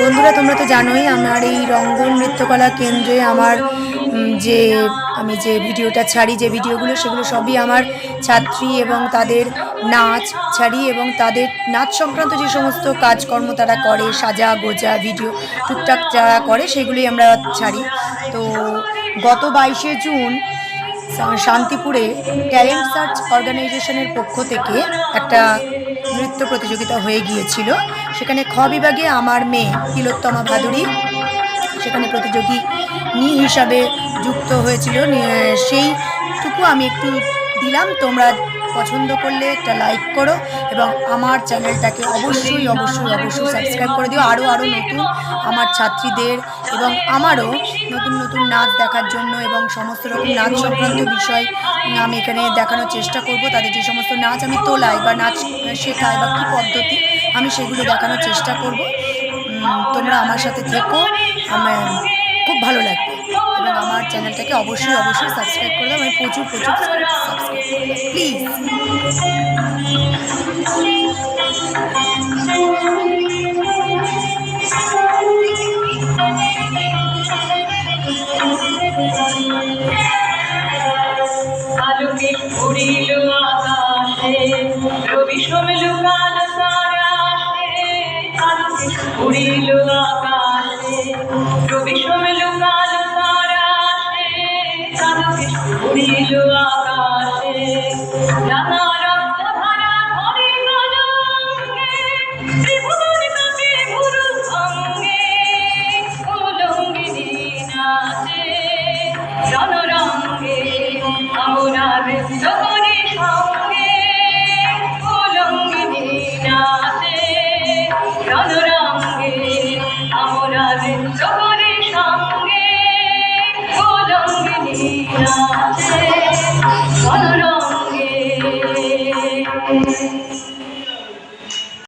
বন্ধুরা, তোমরা তো জানোই আমার এই রঙ্গন নৃত্যকলা কেন্দ্রে আমার আমি যে ভিডিওটা ছাড়ি, যে ভিডিওগুলো, সেগুলো সবই আমার ছাত্রী এবং তাদের নাচ ছাড়ি এবং তাদের নাচ সংক্রান্ত যে সমস্ত কাজকর্ম তারা করে, সাজা গোজা ভিডিও টুকটাক যারা করে, সেগুলোই আমরা ছাড়ি। তো গত 22শে জুন শান্তিপুরে ট্যালেন্ট সার্চ অর্গানাইজেশনের পক্ষ থেকে একটা নৃত্য প্রতিযোগিতা হয়ে গিয়েছিল। সেখানে খ বিভাগে আমার মেয়ে তিলোত্তমা ভাদুরী সেখানে প্রতিযোগী হিসাবে যুক্ত হয়েছিল। সেইটুকু আমি একটু দিলাম। তোমরা পছন্দ করলে একটা লাইক করো এবং আমার চ্যানেলটাকে অবশ্যই অবশ্যই অবশ্যই সাবস্ক্রাইব করে দিও। আরও নতুন আমার ছাত্রীদের এবং আমারও নতুন নতুন নাচ দেখার জন্য এবং সমস্ত রকম নাচ সংক্রান্ত বিষয় আমি এখানে দেখানোর চেষ্টা করব। তাদের যে সমস্ত নাচ আমি তোলাই বা নাচ শেখাই বা কী পদ্ধতি, আমি সেগুলো দেখানোর চেষ্টা করব। তোমরা আমার সাথে থেকো, আমার খুব ভালো লাগবে এবং আমার চ্যানেলটাকে অবশ্যই অবশ্যই সাবস্ক্রাইব করে দাও। আমি প্রচুর সাবস্ক্রাইব করে দাও প্লিজ। আলোকে উড়িল আকাশে, রবি শোভল কালো তারাশে। আলোকে উড়িল আকাশে, রবি শোভল কালো তারাশে। আলোকে উড়িল আকাশে, রাঙা রক্ত ধারা ধরে কলঙ্কে, ত্রিভুবন কাঁপে ভুরু ভঙ্গে। উলঙ্গিনী নাচে রণরঙ্গে, আমরা নৃত্য করি সঙ্গে। উলঙ্গিনী নাচে রণরঙ্গে, আমরা নৃত্য করি সঙ্গে। উলঙ্গিনী নাচে রণরঙ্গে।